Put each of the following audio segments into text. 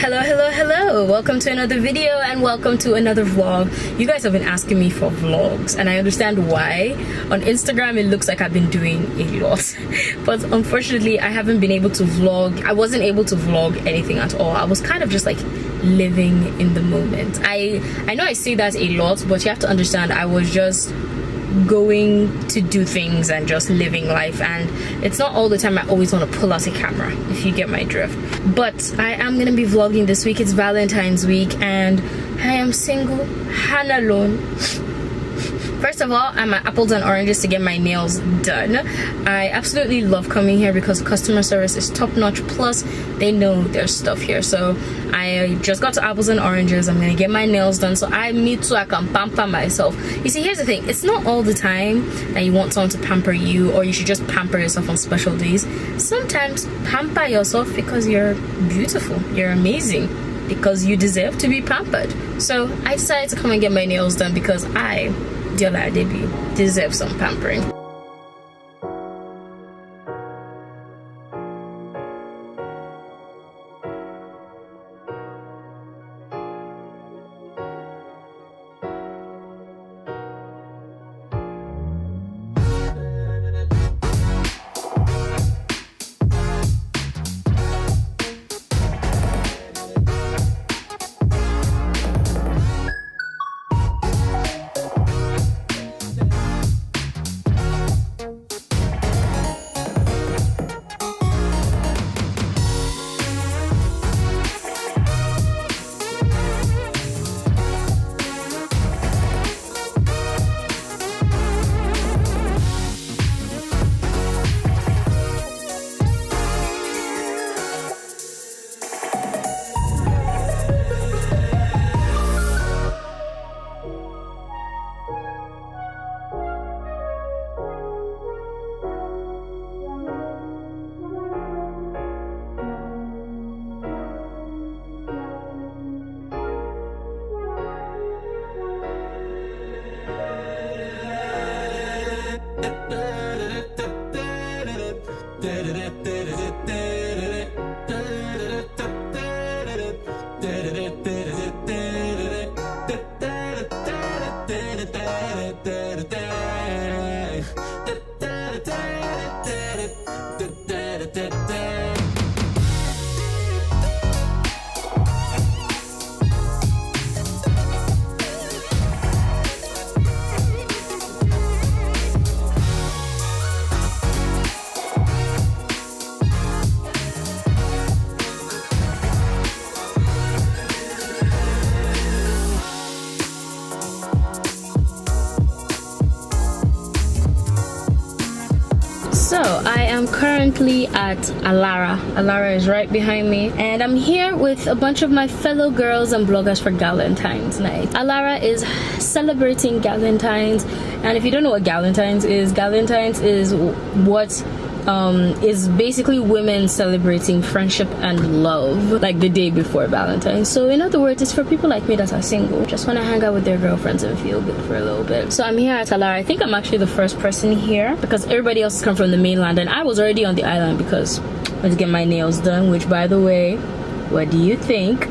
Hello, welcome to another video and welcome to another vlog. You guys have been asking me for vlogs and I understand why. On Instagram it looks like I've been doing a lot, but unfortunately I haven't been able to vlog. I wasn't able to vlog anything at all. I was kind of just like living in the moment. I know I say that a lot, but you have to understand I was just going to do things and just living life, and it's not all the time I always want to pull out a camera, if you get my drift. But I am gonna be vlogging this week. It's Valentine's week and I am single and alone. First of all, I'm at Apples and Oranges to get my nails done. I absolutely love coming here because customer service is top notch, plus they know their stuff here. So I just got to Apples and Oranges. I'm gonna get my nails done so I can pamper myself. You see, here's the thing, it's not all the time that you want someone to pamper you, or you should just pamper yourself on special days. Sometimes pamper yourself because you're beautiful, you're amazing, because you deserve to be pampered. So I decided to come and get my nails done because I, Deola Adebiyi, deserve some pampering. So I am currently at Alara. Alara is right behind me, and I'm here with a bunch of my fellow girls and bloggers for Galentine's night. Alara is celebrating Galentine's, and if you don't know what Galentine's is what is basically women celebrating friendship and love, like the day before Valentine's. So in other words, it's for people like me that are single, just want to hang out with their girlfriends and feel good for a little bit. So I'm here at Alara. I think I'm actually the first person here because everybody else has come from the mainland, and I was already on the island because I had to get my nails done, which, by the way, what do you think?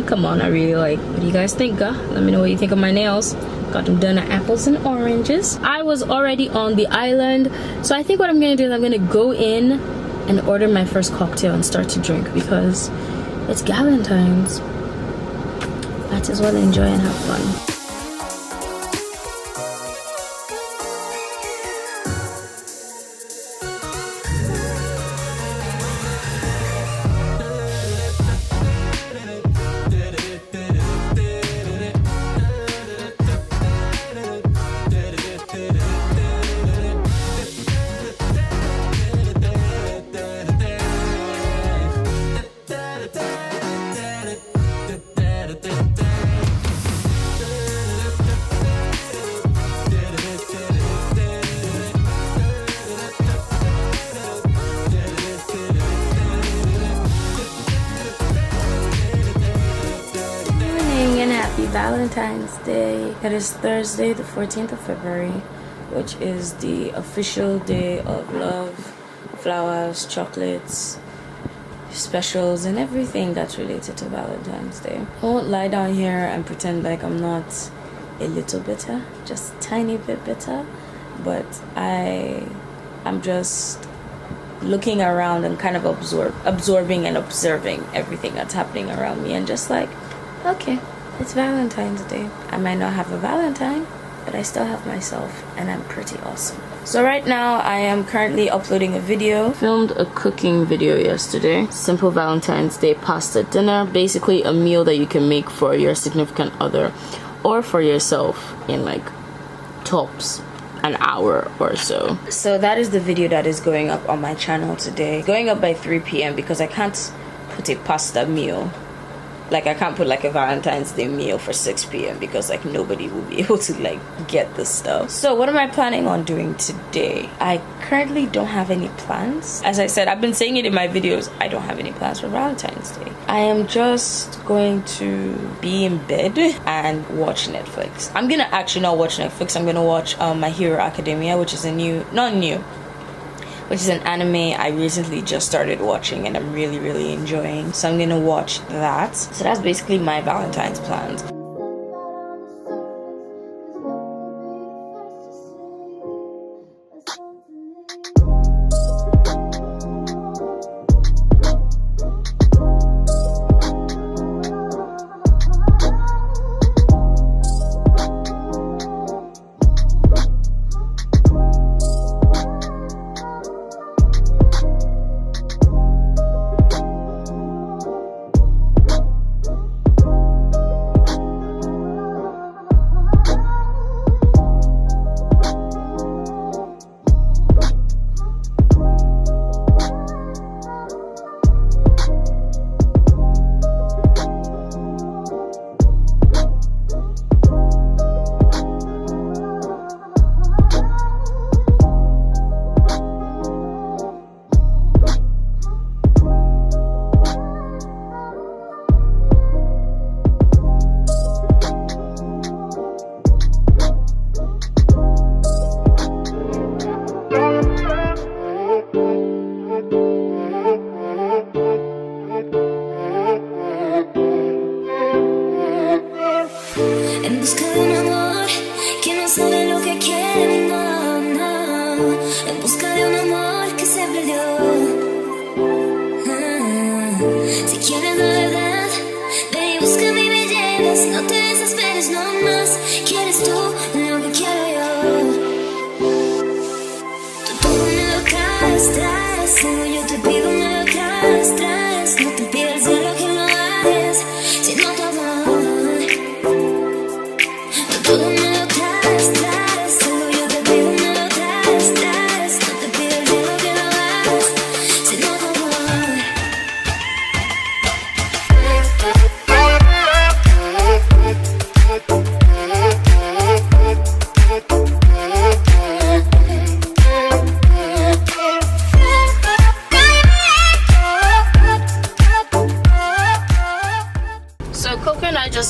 Come on, I really like, what do you guys think? Let me know what you think of my nails. Got them done at Apples and Oranges. I was already on the island, so I think what I'm gonna do is I'm gonna go in and order my first cocktail and start to drink because it's Galentine's. Might as well enjoy and have fun. Happy Valentine's Day. It is Thursday, the 14th of February, which is the official day of love, flowers, chocolates, specials and everything that's related to Valentine's Day. I won't lie down here and pretend like I'm not a little bitter, just a tiny bit bitter, but I'm just looking around and kind of absorbing and observing everything that's happening around me, and just like, okay, it's Valentine's Day. I might not have a Valentine, but I still have myself, and I'm pretty awesome. So right now I am currently uploading a video. Filmed a cooking video yesterday. Simple Valentine's Day pasta dinner. Basically a meal that you can make for your significant other or for yourself in like tops an hour or so. So that is the video that is going up on my channel today. Going up by 3 p.m. because I can't put a pasta meal. Like, I can't put like a Valentine's Day meal for 6 p.m. because like nobody will be able to like get this stuff. So what am I planning on doing today? I currently don't have any plans. As I said, I've been saying it in my videos, I don't have any plans for Valentine's Day. I am just going to be in bed and watch Netflix. I'm gonna actually not watch Netflix. I'm gonna watch My Hero Academia, which is which is an anime I recently just started watching and I'm really enjoying. So I'm gonna watch that. So that's basically my Valentine's plans.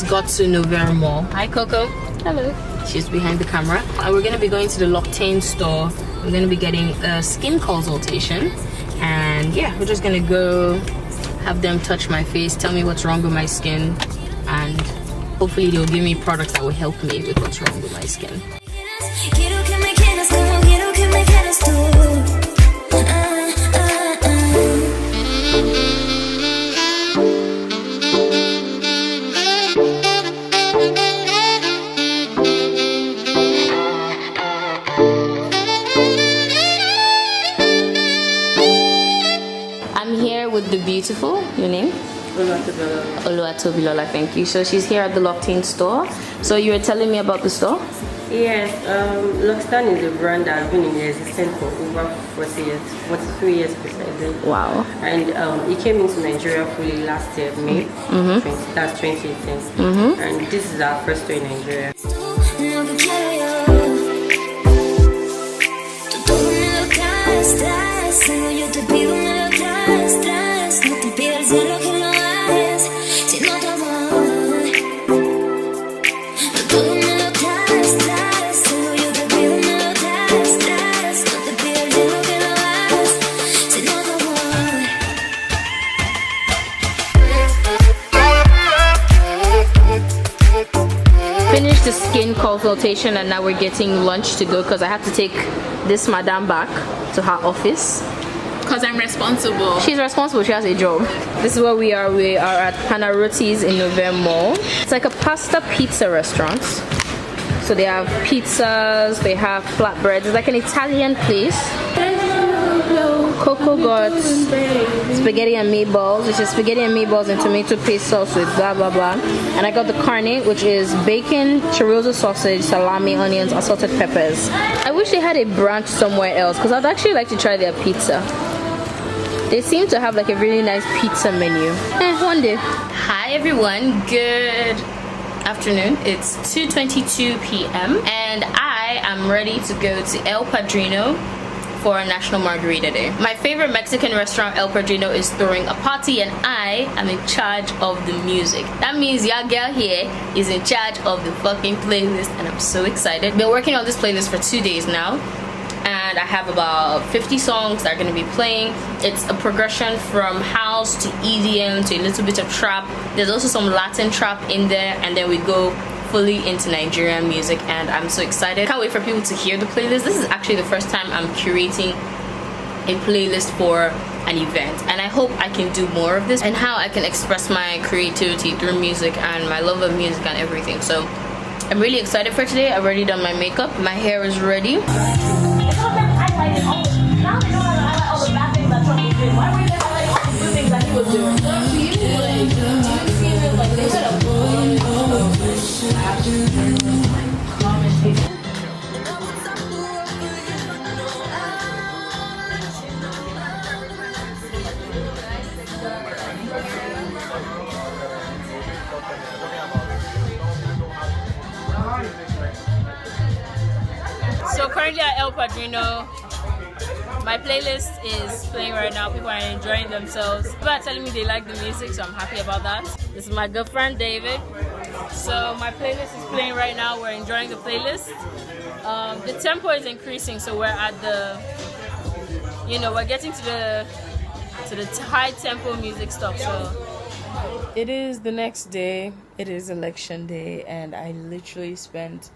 Got to Novera Mall. Hi Coco. Hello. She's behind the camera. And we're going to be going to the L'Occitane store. We're going to be getting a skin consultation. And yeah, we're just going to go have them touch my face, tell me what's wrong with my skin, and hopefully they'll give me products that will help me with what's wrong with my skin. The beautiful, your name? Oluwatobilola, thank you. So she's here at the L'Occitane store. So you were telling me about the store? Yes, L'Occitane is a brand that has been in existence for over 40 years, 43 years precisely. Wow. And it came into Nigeria fully last year, May, that's 2018. And this is our first store in Nigeria. finished the skin consultation and now we're getting lunch to go because I have to take this madam back to her office. Because I'm responsible. She's responsible, she has a job. This is where we are. We are at Panaroti's in November Mall. It's like a pasta pizza restaurant. So they have pizzas, they have flatbreads. It's like an Italian place. Coco got spaghetti and meatballs, which is spaghetti and meatballs and tomato paste sauce with blah blah blah. And I got the carne, which is bacon, chorizo sausage, salami, onions, assorted peppers. I wish they had a branch somewhere else because I'd actually like to try their pizza. They seem to have like a really nice pizza menu. One day. Hi everyone, good afternoon. It's 2:22 p.m. and I am ready to go to El Padrino for a National Margarita Day. My favorite Mexican restaurant, El Padrino, is throwing a party and I am in charge of the music. That means your girl here is in charge of the fucking playlist and I'm so excited. Been working on this playlist for 2 days now and I have about 50 songs that are going to be playing. It's a progression from house to EDM to a little bit of trap. There's also some Latin trap in there and then we go fully into Nigerian music and I'm so excited. Can't wait for people to hear the playlist. This is actually the first time I'm curating a playlist for an event and I hope I can do more of this and how I can express my creativity through music and my love of music and everything. So I'm really excited for today. I've already done my makeup. My hair is ready. So currently at El Padrino, my playlist is playing right now. People are enjoying themselves. People are telling me they like the music, so I'm happy about that. This is my good friend David. So my playlist is playing right now. We're enjoying the playlist. The tempo is increasing, so we're at the, we're getting to the high tempo music stuff. So it is the next day. It is election day, and I literally spent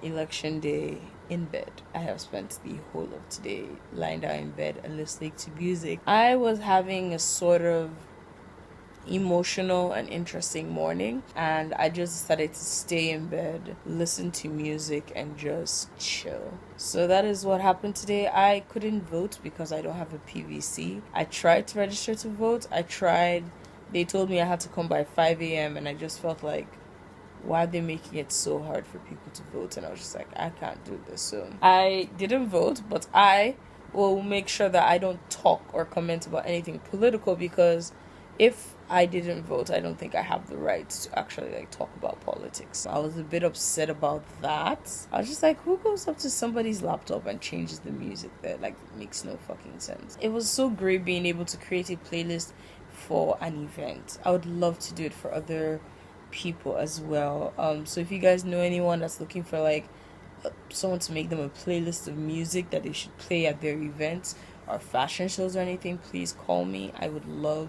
election day in bed. I have spent the whole of today lying down in bed and listening to music. I was having a sort of emotional and interesting morning and I just decided to stay in bed, listen to music and just chill. So that is what happened today. I couldn't vote because I don't have a PVC. I tried to register to vote. They told me I had to come by 5 a.m. and I just felt like, why are they making it so hard for people to vote? And I was just like, I can't do this. So I didn't vote, but I will make sure that I don't talk or comment about anything political because if I didn't vote, I don't think I have the right to actually talk about politics. I was a bit upset about that. I was just like, who goes up to somebody's laptop and changes the music there? It makes no fucking sense. It was so great being able to create a playlist for an event. I would love to do it for other people as well. So if you guys know anyone that's looking for someone to make them a playlist of music that they should play at their events or fashion shows or anything, please call me. I would love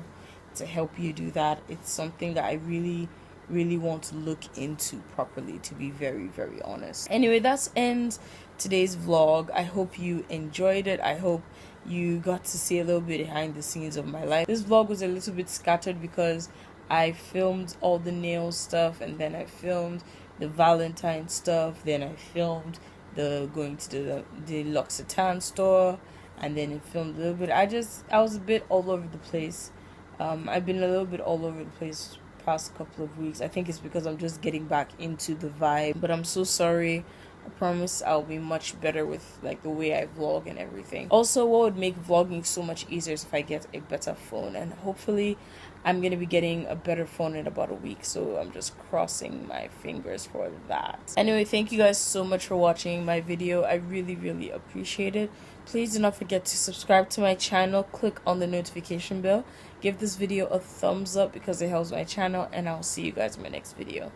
to help you do that. It's something that I really want to look into properly, to be very, very honest. Anyway, that ends today's vlog. I hope you enjoyed it. I hope you got to see a little bit behind the scenes of my life. This vlog was a little bit scattered because I filmed all the nail stuff and then I filmed the Valentine stuff, then I filmed the going to the L'Occitane store, and then I filmed a little bit. I was a bit all over the place. I've been a little bit all over the place past couple of weeks. I think it's because I'm just getting back into the vibe, but I'm so sorry. I promise I'll be much better with the way I vlog and everything. Also, what would make vlogging so much easier is if I get a better phone, and hopefully I'm gonna be getting a better phone in about a week, so I'm just crossing my fingers for that. Anyway, thank you guys so much for watching my video. I really appreciate it. Please do not forget to subscribe to my channel, click on the notification bell, give this video a thumbs up because it helps my channel, and I'll see you guys in my next video.